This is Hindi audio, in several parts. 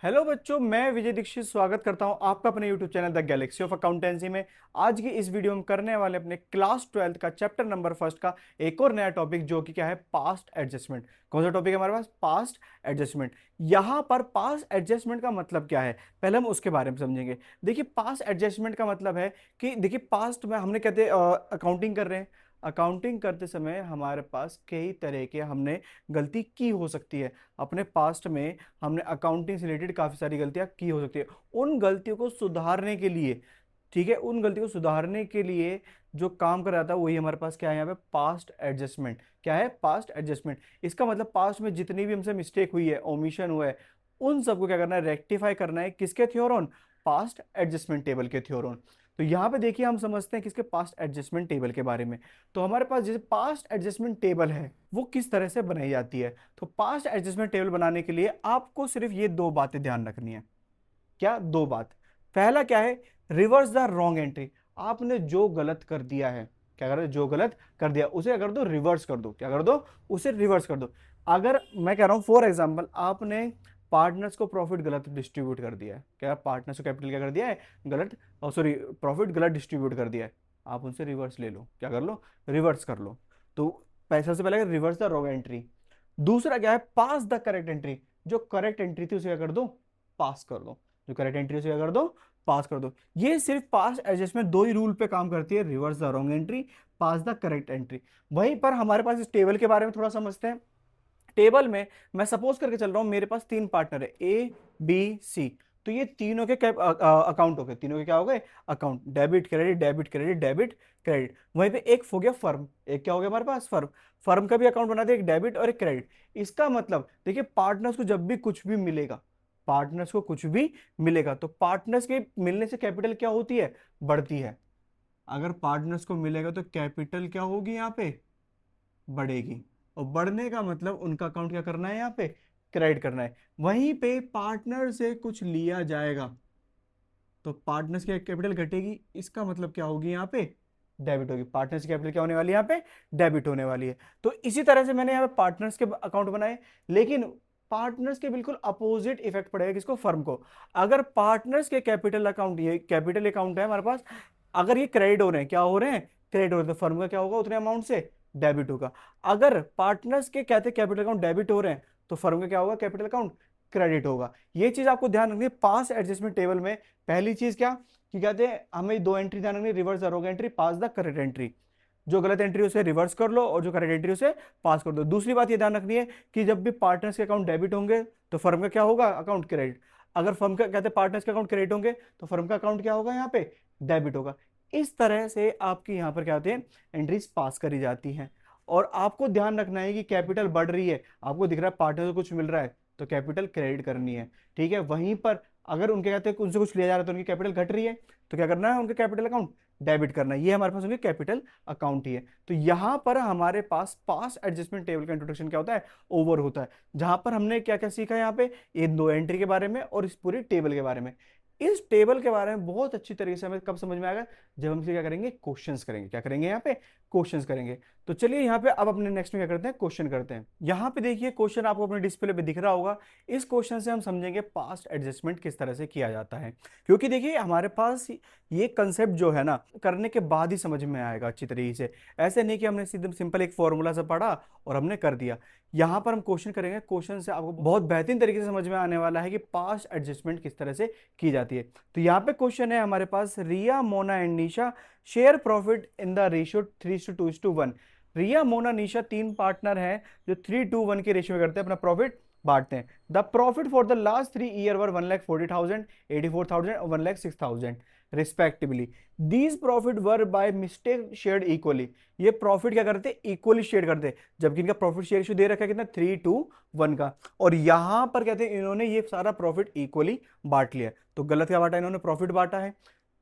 हेलो बच्चों, मैं विजय दीक्षित स्वागत करता हूं आपका अपने YouTube channel the Galaxy of accountancy में। आज की इस वीडियो में करने वाले अपने क्लास 12th का चैप्टर नंबर फर्स्ट का एक और नया टॉपिक जो कि क्या है, पास्ट एडजस्टमेंट। कौन सा टॉपिक है हमारे पास? Past adjustment. यहाँ पर पास्ट एडजस्टमेंट का मतलब क्या है, पहले हम उसके बारे में समझेंगे। देखिए, पास्ट एडजस्टमेंट का मतलब है कि देखिए, पास्ट में हमने कहते अकाउंटिंग कर रहे हैं। अकाउंटिंग करते समय हमारे पास कई तरह के हमने गलती की हो सकती है। अपने पास्ट में हमने अकाउंटिंग से रिलेटेड काफी सारी गलतियां की हो सकती है। उन गलतियों को सुधारने के लिए, ठीक है, उन गलतियों को सुधारने के लिए जो काम कर रहा था वही हमारे पास क्या है, यहाँ पे पास्ट एडजस्टमेंट। क्या है? Past adjustment. इसका मतलब पास्ट में जितनी भी हमसे मिस्टेक हुई है, ओमिशन हुआ है, उन सबको क्या करना है, रेक्टिफाई करना है। किसके थ्योरम? पास्ट एडजस्टमेंट टेबल के थ्योरम। तो यहाँ पे देखिए, हम समझते हैं किसके, पास्ट एडजस्टमेंट टेबल के बारे में। तो हमारे पास जैसे पास्ट एडजस्टमेंट टेबल है वो किस तरह से बनाई जाती है। तो पास्ट एडजस्टमेंट टेबल बनाने के लिए आपको सिर्फ ये दो बातें ध्यान रखनी है। क्या दो बात? पहला क्या है, रिवर्स द रॉन्ग एंट्री। आपने जो गलत कर दिया है, क्या कर दो, जो गलत कर दिया उसे कर दो, रिवर्स कर दो। क्या कर दो? उसे रिवर्स कर दो। अगर मैं कह रहा हूं फॉर एग्जांपल, आपने पार्टनर्स को प्रॉफिट गलत डिस्ट्रीब्यूट कर दिया है, क्या पार्टनर्स को कैपिटल क्या कर दिया है, गलत, सॉरी, प्रॉफिट गलत डिस्ट्रीब्यूट कर दिया है, आप उनसे रिवर्स ले लो। क्या कर लो? रिवर्स कर लो। तो पैसा से पहले रिवर्स द रॉन्ग एंट्री। दूसरा क्या है, पास द करेक्ट एंट्री। जो करेक्ट एंट्री थी उसे क्या कर दो, पास कर दो। जो करेक्ट एंट्री उसे क्या कर दो, पास कर दो। ये सिर्फ पास एडजस्टमेंट दो ही रूल पे काम करती है, reverse the wrong entry, pass the correct entry. वहीं पर हमारे पास इस टेबल के बारे में थोड़ा समझते हैं। टेबल में मैं सपोज करके चल रहा हूं, मेरे पास तीन पार्टनर है, ए बी सी। तो ये तीनों के अकाउंट हो गए, तीनों के क्या हो गए, account. Debit credit, debit credit, debit credit. वहीं पे एक हो गया फर्म, एक क्या हो गया हमारे पास, फर्म। फर्म का भी अकाउंट बना दिया, एक डेबिट और एक क्रेडिट। इसका मतलब देखिए, पार्टनर्स को जब भी कुछ भी मिलेगा, पार्टनर्स को कुछ भी मिलेगा तो पार्टनर्स के मिलने से कैपिटल क्या होती है, बढ़ती है। अगर पार्टनर्स को मिलेगा तो कैपिटल क्या होगी, यहाँ पे बढ़ेगी। और बढ़ने का मतलब उनका अकाउंट क्या करना है, यहाँ पे क्रेडिट करना है। वहीं पे पार्टनर से कुछ लिया जाएगा तो पार्टनर्स की कैपिटल घटेगी, इसका मतलब क्या होगी, यहाँ पे डेबिट होगी। पार्टनर्स की कैपिटल क्या होने वाली है, यहाँ पे डेबिट होने वाली है। तो इसी तरह से मैंने यहाँ पे पार्टनर्स के अकाउंट बनाए, लेकिन पार्टनर्स के बिल्कुल अपोजिट इफेक्ट पड़ेगा किसको, फर्म को। अगर पार्टनर्स के कैपिटल अकाउंट, ये कैपिटल अकाउंट है हमारे पास, अगर ये क्रेडिट हो रहे हैं, क्या हो रहे हैं, क्रेडिट हो रहे हैं, तो फर्म का क्या होगा, उतने अमाउंट से डेबिट होगा। अगर पार्टनर्स के कहते कैपिटल अकाउंट डेबिट हो रहे हैं तो फर्म का क्या होगा, कैपिटल अकाउंट क्रेडिट होगा। ये चीज आपको ध्यान रखनी है पास एडजस्टमेंट टेबल में। पहली चीज क्या कि कहते हैं, हमें दो एंट्री ध्यान रखनी है, reverse the wrong entry, pass the correct entry. जो गलत एंट्री उसे रिवर्स कर लो और जो करेक्ट एंट्री उसे पास कर दो। दूसरी बात ये ध्यान रखनी है कि जब भी पार्टनर्स के अकाउंट डेबिट होंगे तो फर्म का क्या होगा, अकाउंट क्रेडिट। अगर फर्म का कहते हैं पार्टनर्स के अकाउंट क्रेडिट होंगे तो फर्म का अकाउंट क्या होगा, यहाँ पे डेबिट होगा। इस तरह से आपकी यहाँ पर क्या होते हैं, एंट्रीज पास करी जाती हैं। और आपको ध्यान रखना है कि कैपिटल बढ़ रही है, आपको दिख रहा है पार्टनर को कुछ मिल रहा है तो कैपिटल क्रेडिट करनी है। ठीक है, वहीं पर अगर उनके कहते हैं उनसे कुछ लिया जा रहा है तो उनकी कैपिटल घट रही है तो क्या करना है, उनके कैपिटल अकाउंट डेबिट करना है। ये हमारे पास उनके कैपिटल अकाउंट ही है। तो यहां पर हमारे पास पास एडजस्टमेंट टेबल का इंट्रोडक्शन क्या होता है, ओवर होता है। जहां पर हमने क्या क्या सीखा यहाँ पे, ये दो एंट्री के बारे में और इस पूरी टेबल के बारे में। इस टेबल के बारे में बहुत अच्छी तरीके से हमें कब समझ में आएगा, जब हम इसे क्या करेंगे, क्वेश्चंस करेंगे। क्या करेंगे, यहाँ पे क्वेश्चंस करेंगे। तो चलिए यहाँ पे अब अपने नेक्स्ट में क्या करते हैं, क्वेश्चन करते हैं। यहाँ पे देखिए, क्वेश्चन आपको अपने डिस्प्ले पे दिख रहा होगा। इस क्वेश्चन से हम समझेंगे पास्ट एडजस्टमेंट किस तरह से किया जाता है। क्योंकि देखिए, हमारे पास ये कंसेप्ट जो है ना, करने के बाद ही समझ में आएगा अच्छी तरीके से। ऐसे नहीं कि हमने सीधे सिंपल एक फॉर्मूला से पढ़ा और हमने कर दिया। यहाँ पर हम क्वेश्चन करेंगे, क्वेश्चन से आपको बहुत बेहतरीन तरीके से समझ में आने वाला है कि पास्ट एडजस्टमेंट किस तरह से की जाती है। तो यहाँ पे क्वेश्चन है हमारे पास, Riya, Mona and Nisha share profit in the ratio 3:2:1। Riya, Mona, Nisha तीन पार्टनर हैं जो 3:1 के रेशियो में करते हैं, अपना प्रॉफिट बांटते हैं। The profit for the last 3 year वर 1,40,000, 84,000 और 1,06,000 respectively. These profit were by mistake shared equally. ये प्रॉफिट क्या करते हैं, इक्वली शेयर करते हैं, जबकि इनका प्रॉफिट शेयर रेशियो दे रखा है कितना, 3:1 का। और यहां पर कहते हैं इन्होंने ये सारा प्रॉफिट इक्वली बांट लिया। तो गलत क्या बांटा, इन्होंने प्रॉफिट बांटा है।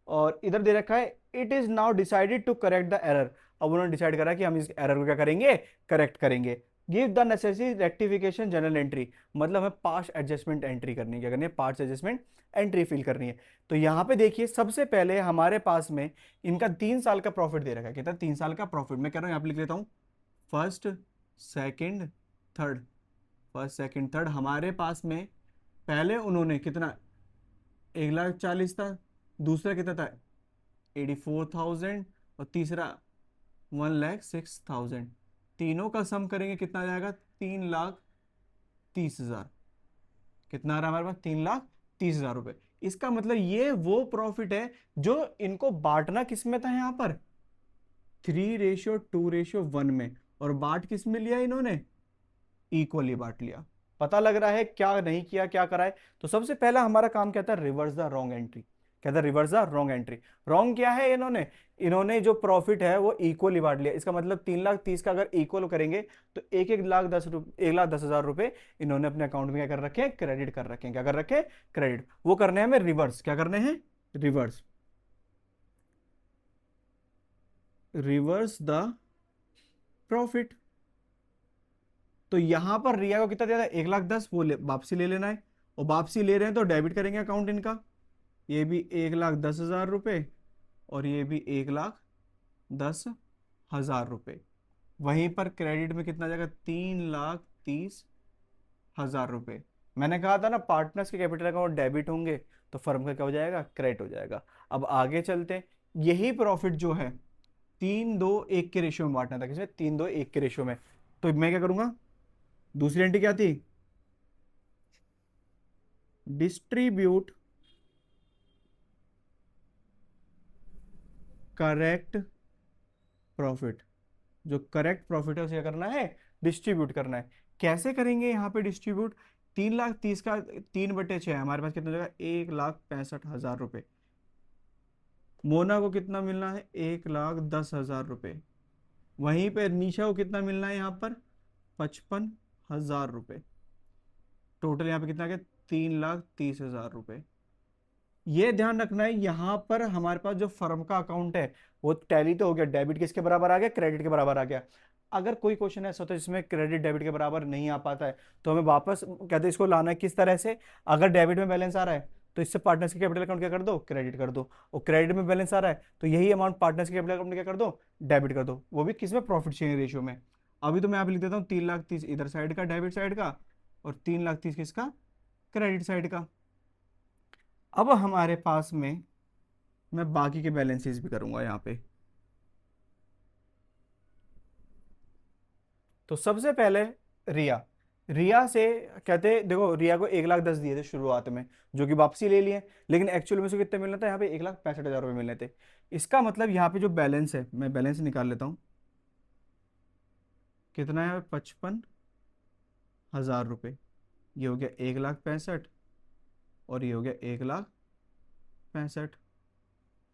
और इधर दे रखा है, it is now decided to correct the error. अब उन्होंने डिसाइड करा कि हम इस एरर को क्या करेंगे, करेक्ट करेंगे। Give the necessary rectification general entry. मतलब हमें पास्ट एडजस्टमेंट एंट्री करनी है, क्या करनी है, पास्ट एडजस्टमेंट एंट्री फिल करनी है। तो यहां पे देखिए, सबसे पहले हमारे पास में इनका 3 साल का प्रॉफिट दे रखा है। कितना, 3 साल का प्रॉफिट। मैं कह रहा हूं, यहां पे लिख लेता हूं, first, second, third. First, second, third हमारे पास में पहले उन्होंने कितना, 1,40,000 था, दूसरा कितना था 84,000, और तीसरा 1,06,000। तीनों का सम करेंगे कितना आ जाएगा, 3,30,000। कितना आ रहा है हमारे पास, 3,30,000 रुपए। इसका मतलब ये वो प्रॉफिट है जो इनको बांटना किस में था, यहां पर 3:2:1 में, और बांट किस में लिया इन्होंने, इक्वली बांट लिया। पता लग रहा है क्या नहीं किया, क्या करा है। तो सबसे पहला हमारा काम क्या था, रिवर्स द रॉन्ग एंट्री। क्या था, reverse the wrong entry. Wrong क्या है, इन्होंने इन्होंने जो प्रॉफिट है वो इक्वली बांट लिया। इसका मतलब 3,30,000 का अगर इक्वल करेंगे तो 1,10,000 इन्होंने अपने अकाउंट में क्या कर रखे हैं, क्रेडिट कर रखे हैं। क्या कर रखे हैं, क्रेडिट। वो करने हैं हमें रिवर्स। क्या करने हैं, रिवर्स, रिवर्स द प्रॉफिट। तो यहां पर रिया को कितना दिया था, 1,10,000, वो वापसी ले लेना है। और वापसी ले रहे हैं तो डेबिट करेंगे अकाउंट इनका। ये भी 1,10,000 रुपए, और ये भी 1,10,000 रुपए। वहीं पर क्रेडिट में कितना जाएगा, 3,30,000 रुपए। मैंने कहा था ना, पार्टनर्स के कैपिटल अकाउंट डेबिट होंगे तो फर्म का क्या हो जाएगा, क्रेडिट हो जाएगा। अब आगे चलते हैं। यही प्रॉफिट जो है 3:2:1 के रेशियो में बांटना था, किसमें, 3:2:1 के रेशियो में। तो मैं क्या करूंगा, दूसरी एंट्री क्या थी, डिस्ट्रीब्यूट करेक्ट प्रॉफिट। जो करेक्ट प्रॉफिट है उसे क्या करना है, डिस्ट्रीब्यूट करना है। कैसे करेंगे यहाँ पे डिस्ट्रीब्यूट, 3,30,000 का 3/6 हमारे पास कितना हो जाएगा, 1,65,000 रुपए। मोना को कितना मिलना है, 1,10,000 रुपए। वहीं पे निशा को कितना मिलना है, यहाँ पर 55,000 रुपए। टोटल यहाँ पे कितना आ गया, 3,30,000 रुपए। ये ध्यान रखना है, यहां पर हमारे पास जो फर्म का अकाउंट है वो टैली तो हो गया, डेबिट किसके बराबर आ गया, क्रेडिट के बराबर आ गया। अगर कोई क्वेश्चन ऐसा होता है जिसमें क्रेडिट डेबिट के बराबर नहीं आ पाता है, तो हमें वापस कहते हैं इसको लाना है किस तरह से। अगर डेबिट में बैलेंस आ रहा है तो इससे पार्टनर्स के कैपिटल अकाउंट क्या कर दो, क्रेडिट कर दो। और क्रेडिट में बैलेंस आ रहा है तो यही अमाउंट पार्टनर्स के कैपिटल अकाउंट में क्या कर दो, डेबिट कर दो। वो भी किसमें, प्रॉफिट शेयरिंग रेशियो में। अभी तो मैं यहाँ पे लिख देता हूँ 3,30,000 इधर साइड का, डेबिट साइड का, और 3,30,000 किसका, क्रेडिट साइड का। अब हमारे पास में मैं बाकी के बैलेंसेस भी करूंगा यहाँ पे। तो सबसे पहले रिया, रिया से कहते देखो, रिया को 1,10,000 दिए थे शुरुआत में, जो कि वापसी ले लिए। लेकिन एक्चुअल में से कितने मिलना था, यहाँ पे 1,65,000 रुपये मिलने थे। इसका मतलब यहाँ पे जो बैलेंस है, मैं बैलेंस निकाल लेता हूँ, कितना है, 55,000 रुपये। ये हो गया 1,65,000, और ये हो गया 1,65,000।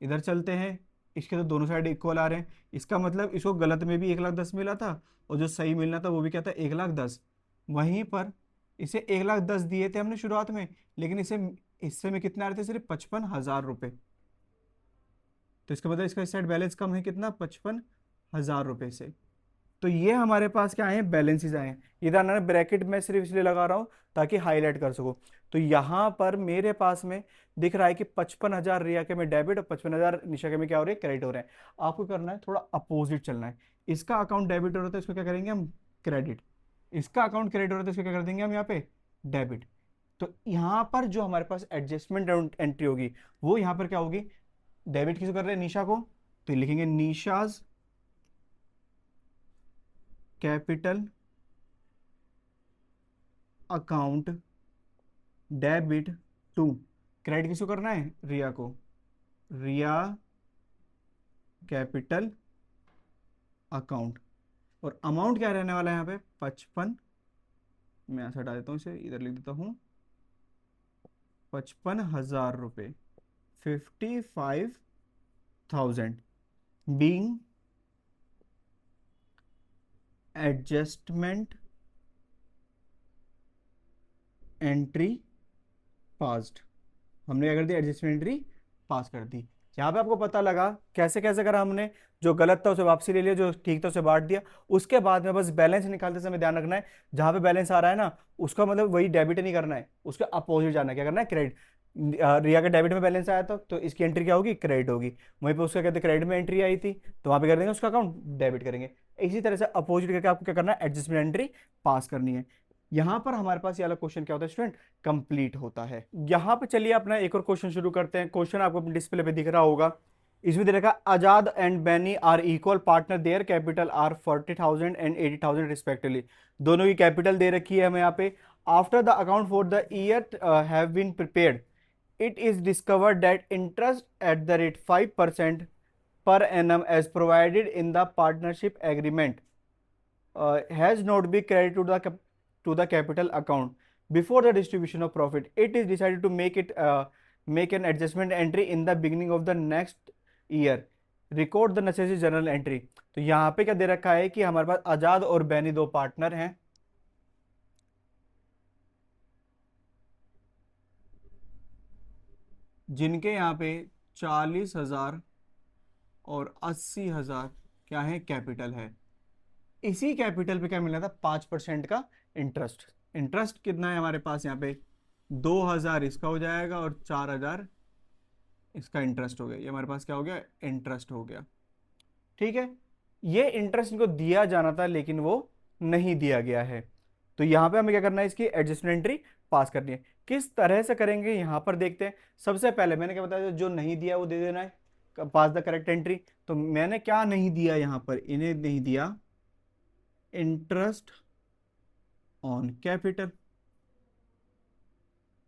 इधर चलते हैं, इसके तो दोनों साइड इक्वल आ रहे हैं। इसका मतलब इसको गलत में भी 1,10,000 मिला था, और जो सही मिलना था वो भी क्या था, 1,10,000। वहीं पर इसे 1,10,000 दिए थे हमने शुरुआत में, लेकिन इसे हिस्से में कितने आ रहे थे, सिर्फ 55,000 रुपये। तो इसका मतलब इसका इस साइड बैलेंस कम है, कितना, 55,000 रुपये से। तो ये हमारे पास क्या आए हैं, बैलेंसेस आए हैं। ये ध्यान, ब्रैकेट में सिर्फ इसलिए लगा रहा हूं ताकि हाईलाइट कर सको। तो यहां पर मेरे पास में दिख रहा है कि 55,000 रिया के में डेबिट और 55,000 निशा के में क्या हो रहे हैं, क्रेडिट हो रहे हैं। आपको करना है थोड़ा अपोजिट चलना है। इसका अकाउंट डेबिट हो रहा था, इसको क्या करेंगे हम, क्रेडिट। इसका अकाउंट क्रेडिट हो रहा था, इसको क्या कर देंगे हम यहाँ पे, डेबिट। तो यहाँ पर जो हमारे पास एडजस्टमेंट एंट्री होगी वो यहाँ पर क्या होगी, डेबिट किसको कर रहे हैं, निशा को। तो लिखेंगे Nisha's capital account debit to, credit किसको करना है, रिया को, रिया कैपिटल अकाउंट। और अमाउंट क्या रहने वाला है यहाँ पे, 55। मैं यहाँ से हटा देता हूँ, इसे इधर लिख देता हूँ, 55,000 रुपये, 55,000 बीइंग एडजस्टमेंट एंट्री पास्ड। हमने क्या कर दिया, एडजस्टमेंट एंट्री पास कर दी। यहाँ पे आपको पता लगा कैसे कैसे करा हमने, जो गलत था उसे वापसी ले लिया, जो ठीक था उसे बांट दिया। उसके बाद में बस बैलेंस निकालते समय ध्यान रखना है, जहां पे बैलेंस आ रहा है ना, उसका मतलब वही डेबिट नहीं करना है, उसके अपोजिट जाना है। क्या करना है, क्रेडिट। रिया के डेबिट में बैलेंस आया था तो इसकी एंट्री क्या होगी, क्रेडिट होगी। वहीं पे उसका कहते क्रेडिट में एंट्री आई थी तो वहां पे कर देंगे उसका अकाउंट डेबिट करेंगे। इसी तरह से अपोजिट करके आपको क्या करना है, एडजस्टमेंट एंट्री पास करनी है। यहां पर हमारे पास ये वाला क्वेश्चन क्या होता है स्टूडेंट, कंप्लीट होता है। यहां पे चलिए अपना एक और क्वेश्चन शुरू करते हैं। क्वेश्चन आपको अपने डिस्प्ले पे दिख रहा होगा। इसमें दे रखा Azad and Baini are equal partner, their capital are 40,000 and 80,000 respectively. दोनों की कैपिटल दे रखी है हमें यहाँ पे। After the account for the year have been prepared, it is discovered that interest at the rate 5% per annum as provided in the partnership agreement has not been credited to the capital account before the distribution of profit. It is decided to make an adjustment entry in the beginning of the next year. Record the necessary journal entry. तो यहाँ पे क्या दे रखा है कि हमारे पास आजाद और बैनी दो पार्टनर हैं, जिनके यहाँ पे 40,000 और 80,000 क्या है, कैपिटल है। इसी कैपिटल पे क्या मिलना था, 5% का इंटरेस्ट। इंटरेस्ट कितना है हमारे पास यहाँ पे, 2,000 इसका हो जाएगा और 4,000 इसका इंटरेस्ट हो गया। ये हमारे पास क्या हो गया, इंटरेस्ट हो गया। ठीक है, ये इंटरेस्ट इनको दिया जाना था लेकिन वो नहीं दिया गया है। तो यहाँ पे हमें क्या करना है, इसकी एडजस्टमेंट एंट्री पास करनी है। किस तरह से करेंगे यहाँ पर देखते हैं। सबसे पहले मैंने क्या बताया, जो नहीं दिया वो दे देना है, पास द करेक्ट एंट्री। तो मैंने क्या नहीं दिया यहाँ पर, इन्हें नहीं दिया इंटरेस्ट ऑन कैपिटल।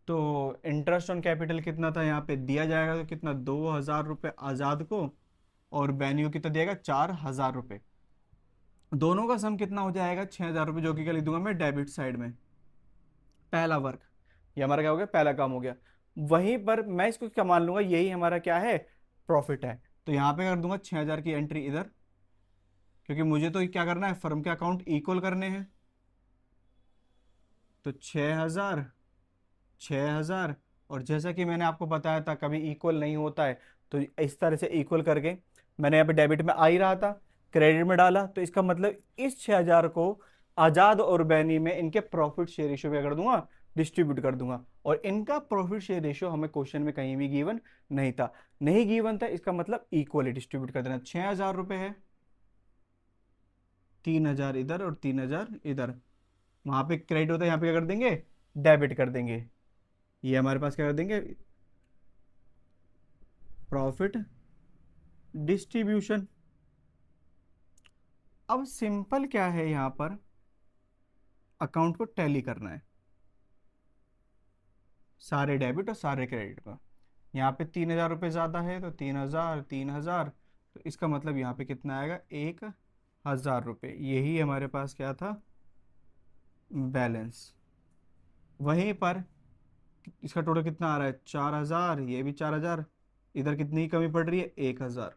तो इंटरेस्ट ऑन कैपिटल कितना था यहाँ पे दिया जाएगा, तो कितना, 2,000 रुपये आजाद को और बैनियो कितना दिएगा, 4,000 रुपये। दोनों का सम कितना हो जाएगा, 6,000 रुपये, जो कि क्या लिख दूंगा मैं डेबिट साइड में। पहला वर्क, ये हमारा क्या हो गया, पहला काम हो गया। वहीं पर मैं इसको क्या मान लूंगा, यही हमारा क्या है, प्रॉफिट है। तो यहाँ पे कर दूंगा 6,000 की एंट्री इधर, क्योंकि मुझे तो क्या करना है, फर्म के अकाउंट इक्वल करने हैं। तो 6,000 6,000, और जैसा कि मैंने आपको बताया था कभी इक्वल नहीं होता है, तो इस तरह से इक्वल करके मैंने यहाँ पे डेबिट में आ ही रहा था, क्रेडिट में डाला। तो इसका मतलब इस 6,000 को आजाद और बैनी में इनके प्रॉफिट शेयर रेशियो में कर दूंगा, डिस्ट्रीब्यूट कर दूंगा। और इनका प्रॉफिट शेयर रेशियो हमें क्वेश्चन में कहीं भी गिवन नहीं था, नहीं गिवन था, इसका मतलब इक्वली डिस्ट्रीब्यूट कर देना। 6,000 रुपये है, 3,000 इधर और 3,000 इधर। वहां पे क्रेडिट होता है, यहाँ पे क्या कर देंगे, डेबिट कर देंगे। ये हमारे पास क्या कर देंगे, प्रॉफिट डिस्ट्रीब्यूशन। अब सिंपल क्या है, यहां पर अकाउंट को टैली करना है, सारे डेबिट और सारे क्रेडिट का। यहाँ पे 3,000 रुपये ज़्यादा है, तो 3,000 3,000, तो इसका मतलब यहाँ पे कितना आएगा, 1,000 रुपये। यही हमारे पास क्या था, बैलेंस। वहीं पर इसका टोटल कितना आ रहा है, 4,000, ये भी 4,000, इधर कितनी कमी पड़ रही है, 1,000।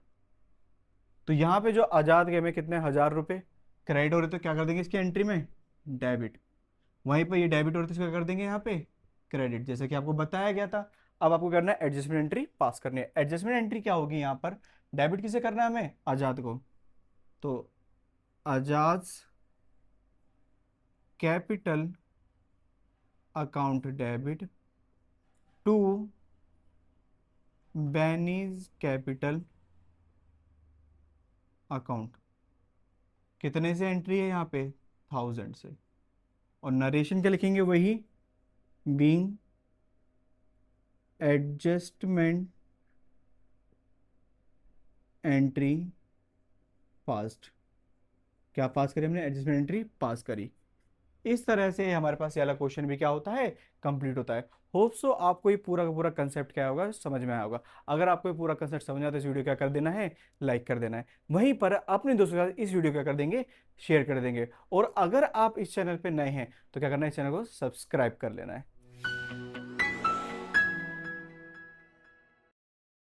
तो यहाँ पे जो आजाद के में कितने 1,000 रुपये क्रेडिट हो रहे, तो क्या कर देंगे इसकी एंट्री में, डेबिट। वहीं पर ये डेबिट हो रहे, तो इसका कर देंगे यहाँ पे क्रेडिट, जैसे कि आपको बताया गया था। अब आपको करना है एडजस्टमेंट एंट्री पास करनी है। एडजस्टमेंट एंट्री क्या होगी, यहाँ पर डेबिट किसे करना है हमें, आजाद को। तो Azad capital account debit to Baini's capital account. कितने से एंट्री है यहाँ पे, 1,000 से। और नरेशन क्या लिखेंगे, वही बीइंग एडजस्टमेंट एंट्री पास्ड। क्या पास करी हमने, एडजस्टमेंट एंट्री पास करी। इस तरह से हमारे पास ये वाला क्वेश्चन भी क्या होता है, कंप्लीट होता है। होप सो आपको ये पूरा का पूरा कंसेप्ट क्या होगा, समझ में आया होगा। अगर आपको ये पूरा कंसेप्ट समझ आया तो इस वीडियो क्या कर देना है, लाइक कर देना है। वहीं पर अपने दोस्तों के साथ इस वीडियो क्या कर देंगे, शेयर कर देंगे। और अगर आप इस चैनल पे नए हैं तो क्या करना है, इस चैनल को सब्सक्राइब कर लेना है।